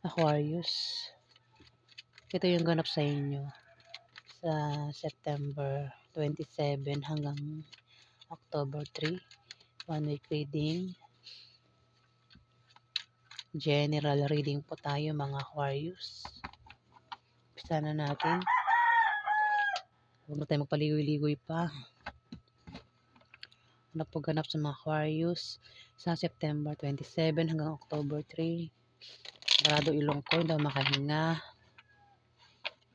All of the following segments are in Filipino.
Aquarius. Ito yung ganap sa inyo sa September 27 hanggang October 3. 1 week reading. General reading po tayo mga Aquarius. Umpisa na natin. Huwag na tayo magpaligoy-ligoy pa. Ano po ganap sa mga Aquarius sa September 27 hanggang October 3. Sarado ilong ko, hindi ako makahinga.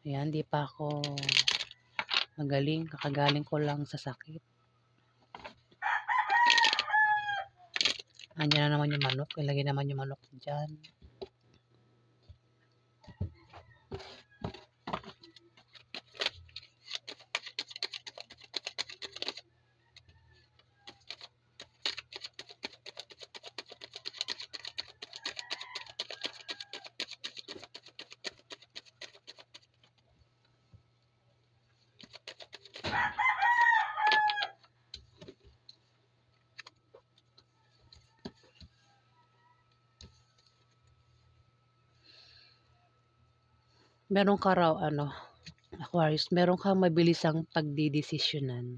Ayan, di pa ako magaling. Kakagaling ko lang sa sakit. Andiyan na naman yung manok. Ilagay naman yung manok dyan. Meron ka raw, Aquarius, meron kang mabilisang pagdidesisyonan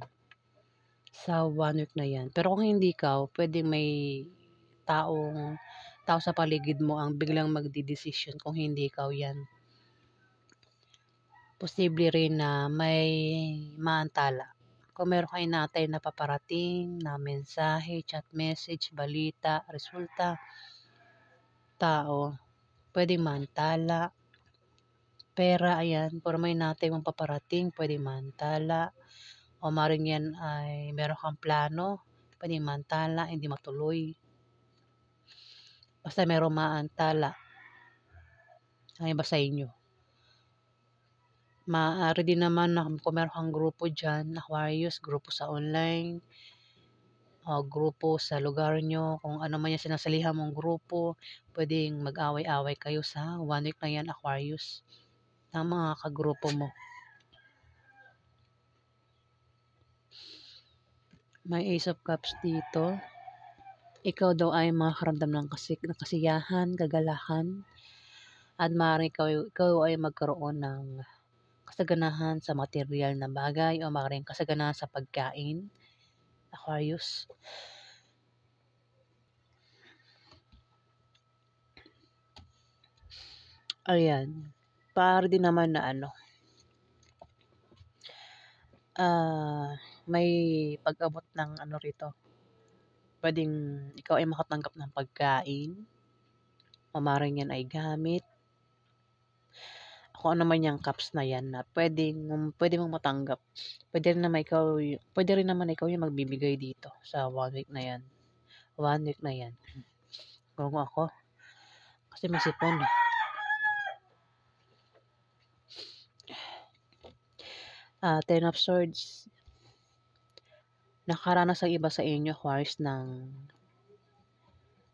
sa 1 week na yan. Pero kung hindi ka, pwedeng may tao sa paligid mo ang biglang magdidesisyon kung hindi ikaw yan. Posible rin na may maantala. Kung meron kang inatay na paparating, na mensahe, chat message, balita, resulta, tao, pwedeng maantala. Pera, ayan, pero may natay mong paparating, pwedeng maantala. O maring yan ay meron kang plano, pwedeng maantala, hindi matuloy. Basta merong maantala ang iba sa inyo. Maaari din naman na kung meron kang grupo dyan, Aquarius, grupo sa online, o grupo sa lugar nyo, kung ano man yung sinasalihan mong grupo, pwedeng mag-away-away kayo sa 1 week na yan, Aquarius, ng mga kagrupo mo. May Ace of Cups dito. Ikaw daw ay makakaramdam ng kasiyahan, kagalahan, at maaaring ikaw ay magkaroon ng kasaganahan sa material na bagay o maaaring kasaganahan sa pagkain, Aquarius. Ayan. Para din naman na may pag-abot ng rito. Pwedeng ikaw ay makatanggap ng pagkain, o maaaring yan ay gamit, kung ano man yung cups na yan na pwede mong matanggap. Pwede rin naman ikaw yung magbibigay dito sa 1 week na yan. 1 week na yan. Kung ako, kasi may sipon. Ten of Swords. Nakaranas ang iba sa inyo, Aquarius,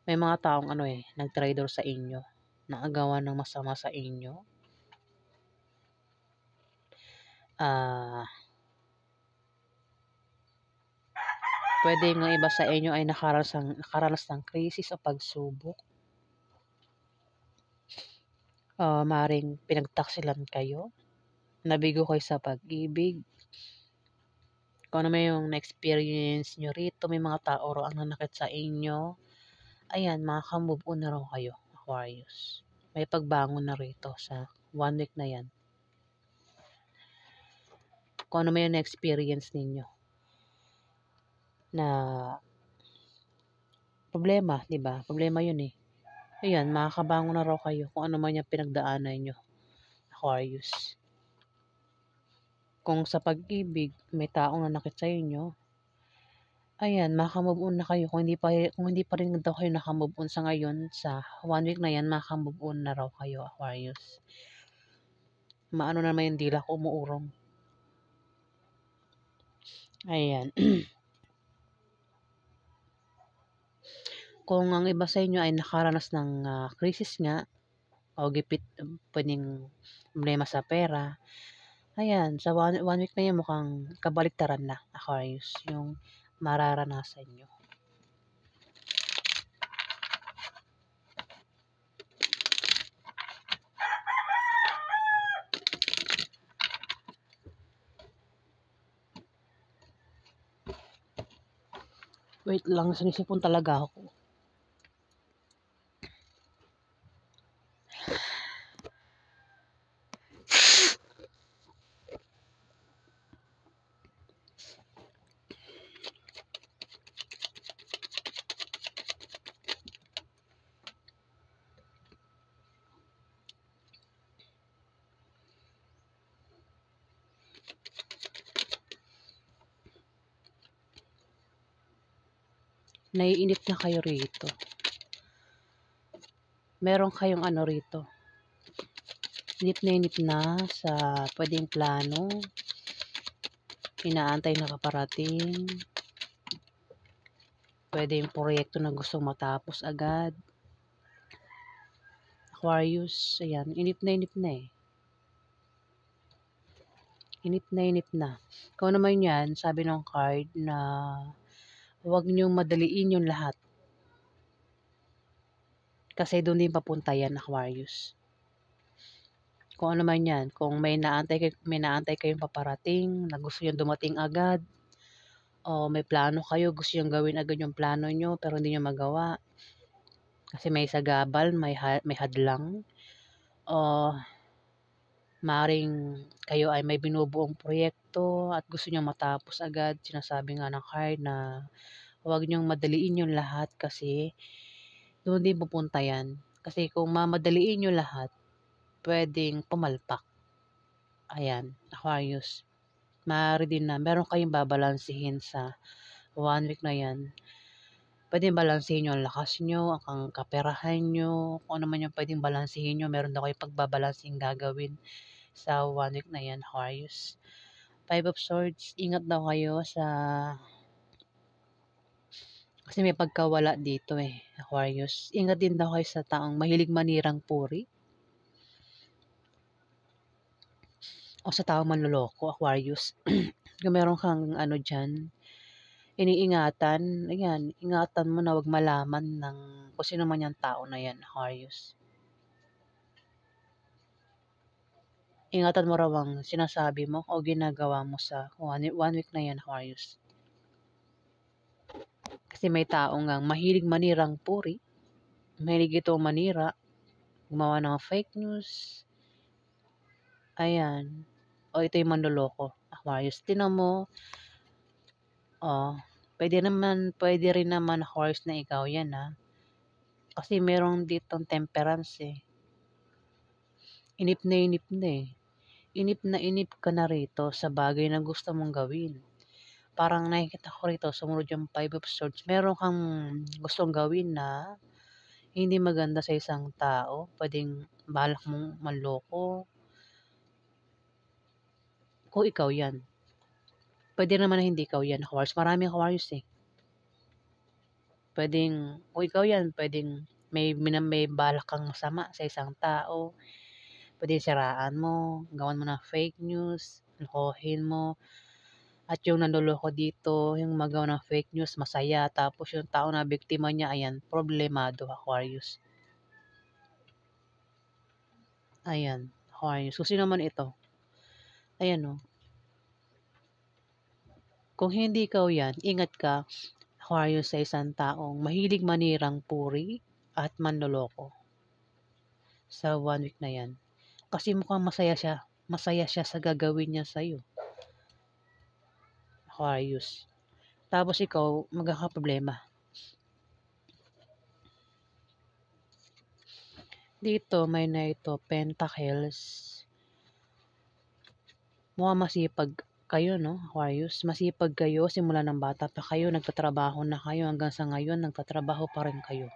may mga taong nag-traitor sa inyo, nakagawa ng masama sa inyo. Pwede ng iba sa inyo ay nakaranas ng krisis o pagsubok. Maring pinagtaksilan kayo, nabigo kayo sa pag-ibig. Kung ano may yung na-experience nyo rito, may mga tao raw ang nanakit sa inyo. Ayan, makaka-move on na raw kayo, Aquarius. May pagbangon na rito sa 1 week na yan. Kung ano may yung na-experience ninyo na problema, di ba? Problema yun eh. Ayan, makakabangon na raw kayo kung ano man yung pinagdaanan nyo, Aquarius. Kung sa pag-ibig, may taong nanakit sa inyo, ayan, maka-move on na kayo. Kung hindi pa rin daw kayo naka-move on sa ngayon, sa 1 week na yan, maka-move on na raw kayo, Aquarius. Maano naman yung dila ko, umuurong. Ayan. Kung ang iba sa inyo ay nakaranas ng krisis nga, o gipit, pwedeng problema sa pera, ayan, sa 1 week na yan, mukhang kabaliktaran na, Aquarius, yung mararanasan nyo. Wait lang, sinisipon talaga ako. Naiinip na kayo rito. Meron kayong ano rito. Inip na sa pwedeng plano. Inaantay na paparating. Pwedeng proyekto na gustong matapos agad. Aquarius, ayan, inip na eh. Inip na. Kung naman yan, sabi ng card na huwag niyong madaliin yung lahat. Kasi doon din papunta yan, Aquarius. Kung ano man yan, kung may naantay kayong paparating, na gusto nyo dumating agad, o may plano kayo, gusto nyo gawin agad yung plano nyo, pero hindi nyo magawa. Kasi may sagabal, may hadlang. O maring kayo ay may binubuong proyekto at gusto nyo matapos agad. Sinasabi nga ng card na huwag nyong madaliin yung lahat kasi doon din pupunta yan. Kasi kung mamadaliin yung lahat, pwedeng pumalpak. Ayan, Aquarius. Maaari din na meron kayong babalansihin sa 1 week na yan. Pwedeng balansihin nyo ang lakas nyo, ang kaperahan nyo, kung ano man yung pwedeng balansihin nyo. Meron daw kayong pagbabalansing gagawin sa 1 week na yan, Aquarius. 5 of Swords, ingat daw kayo sa... Kasi may pagkawala dito eh, Aquarius. Ingat din daw kayo sa taong mahilig manirang puri. O sa taong manloloko, Aquarius. Kung meron kang ano dyan, iniingatan, ayan, ingatan mo na wag malaman ng kung sino man yung tao na yan, Aquarius. Ingatan mo raw ang sinasabi mo o ginagawa mo sa 1 week na yan, Aquarius. Kasi may taong mahilig manirang puri, mahilig ito manira, gumawa ng fake news, ayan, o ito yung manloloko, Aquarius. Tinan mo, pwede rin naman, Aquarius, na ikaw yan ha. Kasi merong ditong temperance eh. Inip na eh. Inip ka na rito sa bagay na gusto mong gawin. Parang nakikita ko rito, sumunod yung 5 of Swords. Meron kang gustong gawin na hindi maganda sa isang tao. Pwedeng balak mong manloko. Kung ikaw yan. Pwede naman na hindi ikaw yan, Aquarius. Maraming Aquarius eh. Pwedeng, kung ikaw yan, pwedeng may balak kang masama sa isang tao. Pwede siraan mo, gawan mo ng fake news, lokohin mo. At yung nanloloko dito, yung magawa ng fake news, masaya. Tapos yung tao na biktima niya, ayan, problemado, Aquarius. Ayan, Aquarius. Kung sino man ito. Ayan o. Kung hindi ikaw yan, ingat ka, Aquarius, sa isang taong mahilig manirang puri at manloloko. Sa 1 week na yan. Kasi mukhang masaya siya. Masaya siya sa gagawin niya sa'yo. Aquarius. Tapos ikaw, magkakaproblema. Dito, may Knight of Pentacles. Mukhang masipag kayo, no, Aquarius? Masipag kayo, simula ng bata pa kayo, nagtatrabaho na kayo, hanggang sa ngayon, nagtatrabaho pa rin kayo.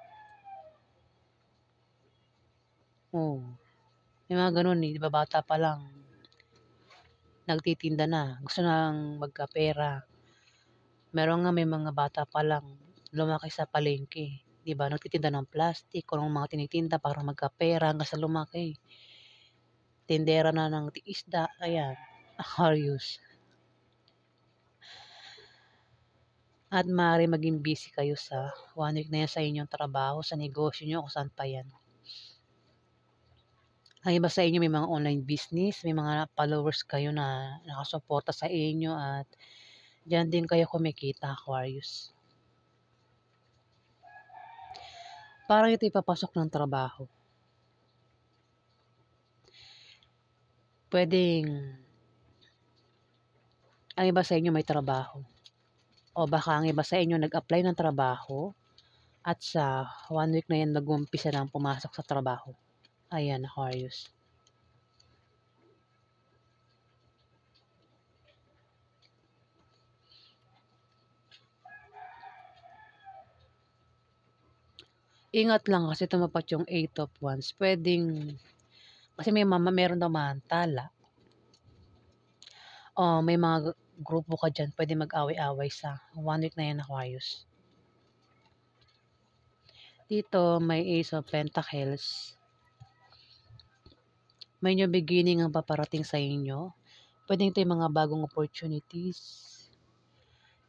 Oh, may mga ganun eh, di ba, bata pa lang, nagtitinda na, gusto nang magkapera. Meron nga may mga bata pa lang, lumaki sa palengke, di ba, nagtitinda ng plastic, kung mga tinitinda para magkapera, hanggang sa lumaki. Tindera na ng isda, ayan, Aquarius. At maaari maging busy kayo sa 1 week na yan sa inyong trabaho, sa negosyo nyo, kung saan pa yan. Ang iba sa inyo may mga online business, may mga followers kayo na nakasuporta sa inyo at diyan din kayo kumikita, Aquarius. Parang ito ipapasok ng trabaho. Puwedeng ang iba sa inyo may trabaho o baka ang iba sa inyo nag-apply ng trabaho at sa 1 week na 'yan nag-uumpisa ng pumasok sa trabaho. Ayan, Aquarius. Ingat lang kasi tumapat yung 8 of Wands. Puwedeng kasi meron daw mantala o may mga grupo ka diyan puwedeng mag-away-away sa 1 week na 'yan, Aquarius. Dito may Ace of Pentacles. May new beginning ang paparating sa inyo. Puwedeng ito yung mga bagong opportunities.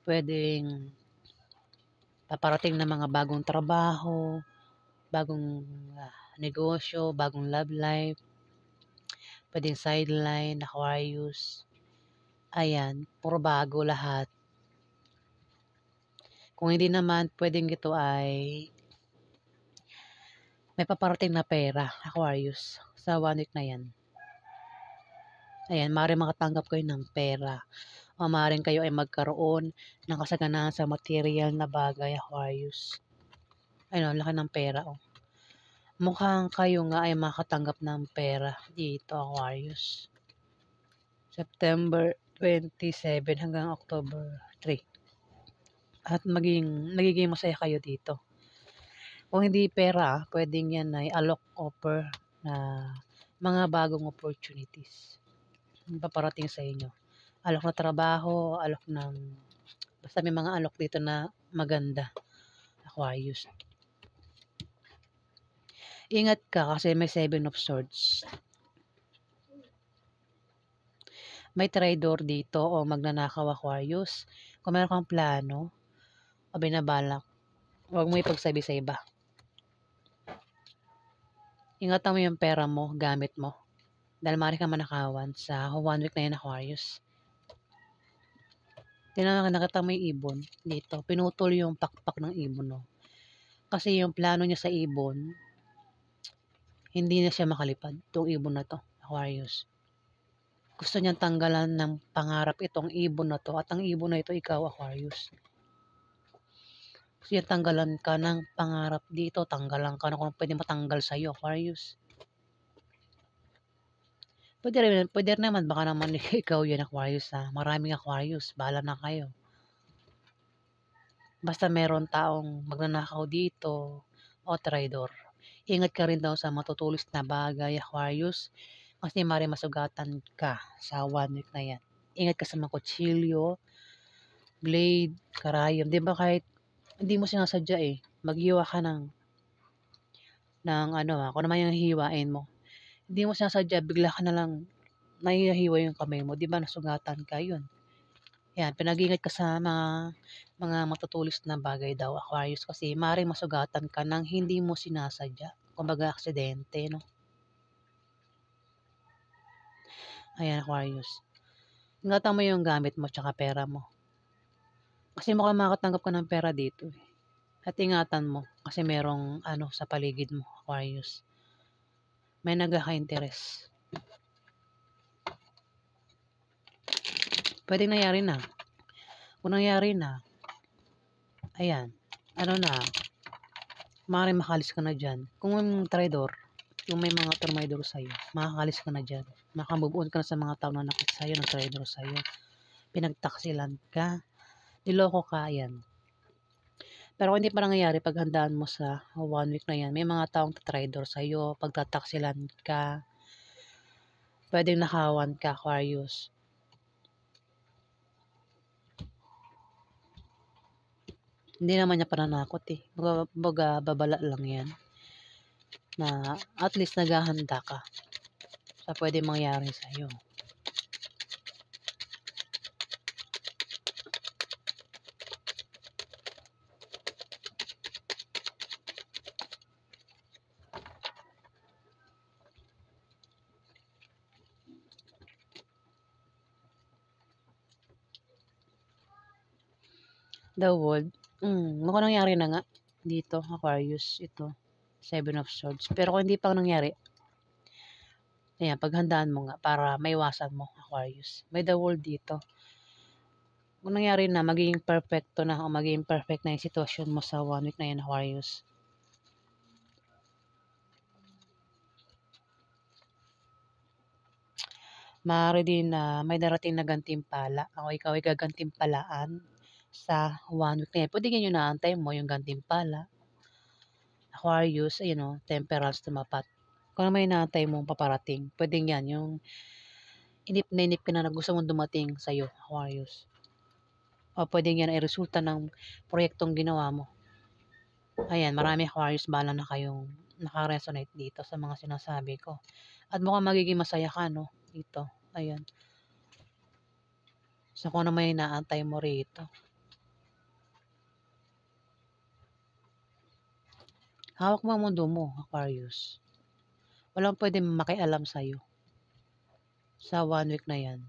Puwedeng paparating na mga bagong trabaho, bagong negosyo, bagong love life. Puwedeng sideline, Aquarius. Ayan, puro bago lahat. Kung hindi naman, puwedeng ito ay may paparating na pera, Aquarius, sa 1 week na 'yan. Ayan, maaaring makatanggap kayo ng pera o maaaring kayo ay magkaroon ng kasaganaan sa material na bagay, Aquarius. Ayun, ang laki ng pera, oh. Mukhang kayo nga ay makakatanggap ng pera dito, Aquarius. September 27 hanggang October 3. At nagiging masaya kayo dito. Kung hindi pera, puwedeng 'yan ay alok offer na mga bagong opportunities na paparating sa inyo. Alok na trabaho, alok ng basta may mga alok dito na maganda, Aquarius. Ingat ka kasi may 7 of Swords. May traitor dito o magnanakaw, Aquarius. Kung meron kang plano o binabalak, huwag mo ipagsabi sa iba. Ingatan mo yung pera mo, gamit mo. Dahil maaari kang manakawan sa 1 week na 'yan, Aquarius. Nakita mo yung ibon dito. Pinutol yung pakpak ng ibon, no? Kasi yung plano niya sa ibon, hindi na siya makalipad. Itong ibon na to, Aquarius. Gusto niyang tanggalan ng pangarap itong ibon na to. At ang ibon na ito, ikaw, Aquarius. Gusto niyang tanggalan ka ng pangarap dito. Tanggalan ka na kung pwede matanggal sa'yo, Aquarius. Pwede rin naman, baka naman ikaw yan, Aquarius, ha. Maraming Aquarius, bahala na kayo. Basta meron taong magnanakaw dito o traidor. Ingat ka rin daw sa matutulis na bagay, Aquarius, kasi maaaring masugatan ka sa 1 week na 'yan. Ingat ka sa mga kutsilyo, blade, karayom. 'Di ba kahit hindi mo sinasadya maghiwa ka ng ano kung ano man yung hihiwain mo. Hindi mo sinasadya, bigla ka na lang nahihiwa yung kamay mo. 'Di ba nasugatan ka, yun. Yan, pinag-ingat ka sa mga matutulis na bagay daw, Aquarius, kasi maaaring masugatan ka ng hindi mo sinasadya. Kumbaga aksidente, no? Ayan, Aquarius. Ingatan mo yung gamit mo tsaka pera mo. Kasi mukhang makakatanggap ka ng pera dito, eh. At ingatan mo kasi merong ano sa paligid mo, Aquarius. May nagkaka-interes. Puwedeng nangyari na. Kung nangyari na, ayan, ano na, maaaring makaalis ka na diyan. Kung yung traidor, yung may mga trumaydor sa'yo, makakaalis ka na diyan. Maka-move on ka na sa mga tao na nakit sa'yo, ng traidor sa'yo. Pinagtaksilan ka, niloko ka, ayan. Pero kung hindi pa nangyayari, paghandaan mo sa 1 week na 'yan. May mga taong tatraidor sa'yo, pagtataksilan ka, puwedeng nakawan ka, Aquarius. Hindi naman niya pananakot, eh. Kumbaga babala lang 'yan na at least naghahanda ka sa puwedeng mangyari sa'yo. The World, mukhang nangyari na nga dito, Aquarius, ito. Seven of Swords. Pero kung hindi pa nangyari, ayan, paghandaan mo nga para maiwasan mo, Aquarius. May the World dito. Kung nangyari na, magiging perfecto na o magiging perfect na yung sitwasyon mo sa 1 week na yan, Aquarius. Maaari din na may darating na gantimpala o ikaw ay gagantimpalaan sa 1 week na yan. Pwede ganyan yung naantay mo, yung gantimpala. Aquarius, ayun o, temperance tumapat. Kung may naantay mong paparating, pwedeng yan, yung inip na inip ka na gusto mong dumating sa'yo, Aquarius. O pwedeng yan ay resulta ng proyektong ginawa mo. Ayan, marami Aquarius, bala na kayong nakaresonate dito sa mga sinasabi ko. At mukhang magiging masaya ka, no? Dito. Ayan. So, kung ano may inaantay mo rito. Hawak mo ang mundo mo, Aquarius. Walang pwede makialam sa'yo. Sa 1 week na yan.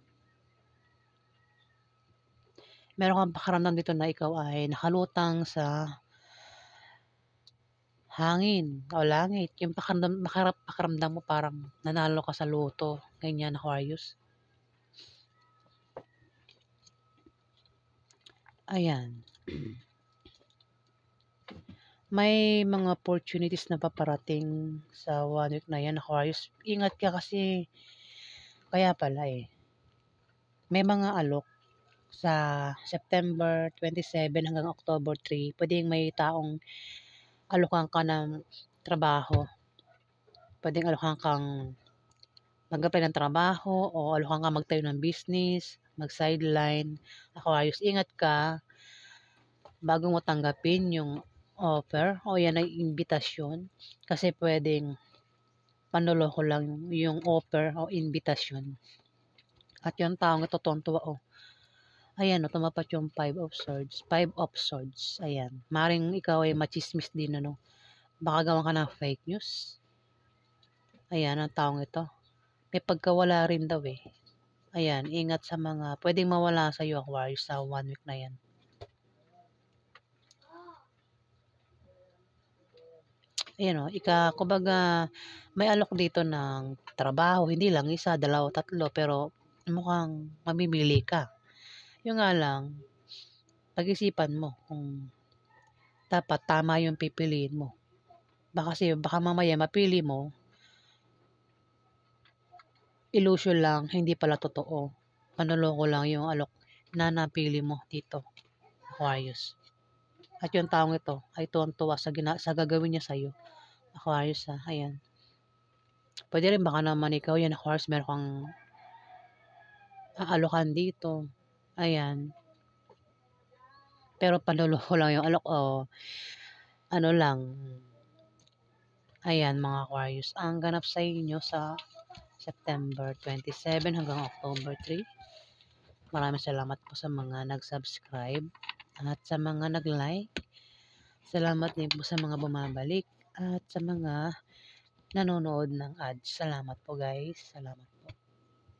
Meron kang pakaramdam dito na ikaw ay nakalutang sa hangin o langit. Yung pakaramdam mo parang nanalo ka sa loto. Ganyan, Aquarius. Ayan. May mga opportunities na paparating sa 1 week na yan, Aquarius. Ingat ka kasi, kaya pala may mga alok sa September 27 hanggang October 3. Pwedeng may taong alokan ka ng trabaho. Pwedeng alokan kang mag-apply ng trabaho o alokan ka magtayo ng business, mag-sideline. Aquarius, ingat ka bago mo tanggapin yung offer o yan ay imbitasyon kasi pwedeng panloloko lang yung offer o imbitasyon. At yung taong ito tuwa ayan o, tumapat yung 5 of Swords. 5 of Swords. Ayan. Maring ikaw ay machismis din ano. Baka gawan ka ng fake news. Ayan, ang taong ito. May pagkawala rin daw Ayan, ingat sa mga pwedeng mawala sa iyo, Aquarius, sa 1 week na yan. Ayan kumbaga, may alok dito ng trabaho, hindi lang isa, dalawa, tatlo, pero mukhang mamimili ka. Yung nga lang, pag-isipan mo kung dapat tama yung pipiliin mo. Baka mamaya mapili mo, illusion lang, hindi pala totoo. Manloloko lang yung alok na napili mo dito, Aquarius. At yung taong ito ay tuwang-tuwa sa gagawin niya sa'yo, Aquarius ayan. Pwede rin baka naman ikaw yan, Aquarius, meron kang aalokan dito. Ayan. Pero panloloko lang yung alok o ano lang. Ayan mga Aquarius, ang ganap sa inyo sa September 27 hanggang October 3. Maraming salamat po sa mga nag-subscribe at sa mga nag-like. Salamat din po sa mga bumabalik at sa mga nanonood ng ads. Salamat po guys. Salamat.